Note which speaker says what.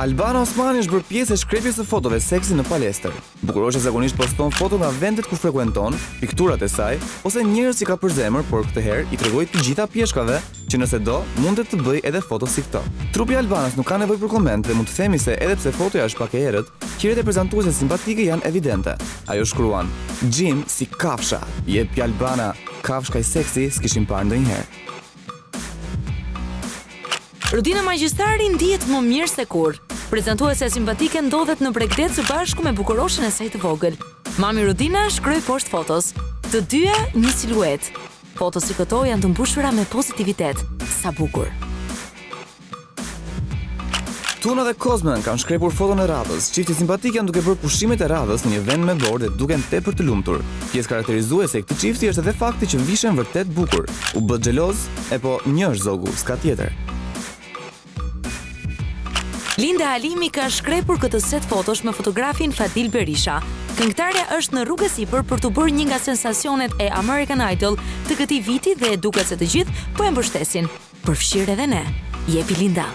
Speaker 1: Albana Osmani është bërë pjesë e shkrepjes së fotove seksi në palestër. Bukurosha zakonisht poston foto nga vendet ku frekuenton, pikturat e saj, ose njerëz që ka për zemër, por këtë herë i tregoi të gjitha pjeshkave që nëse do, mundet të bëj edhe foto si këto. Trupi i Albanës nuk ka nevojë për koment dhe mund të themi se edhe pse fotoja është pak e errët, qiret e prezantuese simpatike janë evidente. Ajo shkruan: "Gjim si kafsha, jep Albana, kafshka i seksi s'kishim parë ndonjëherë."
Speaker 2: Rudina Magistari ndihet më mirë se kur. Prezantuese simpatike ndodhet në Bregdet së bashku me bukuroshen e saj të vogël. Mami Rudina shkroi poshtë fotos. Të dyja një siluet. Foto si këto janë të mbushura me pozitivitet. Sa bukur.
Speaker 1: Tuna dhe Kozmen kanë shkrepur foton e radhës. Çifti simpatik janë duke bërë pushimet e radhës në një vend me bordë dhe duken tepër të lumtur. Pjesë karakterizuese e këtij çifti është edhe fakti që vishen vërtet bukur. U bë xheloz, po një është zogu, s'ka tjetër.
Speaker 2: Linda Halimi ka shkrepur këtë set fotosh me fotografin Fadil Berisha. Këngëtarja është në rrugë sipër për të bërë një nga sensacionet e American Idol të këtij viti dhe duket se të gjithë po e mbështesin. Përfshirë edhe ne. Jepi Linda.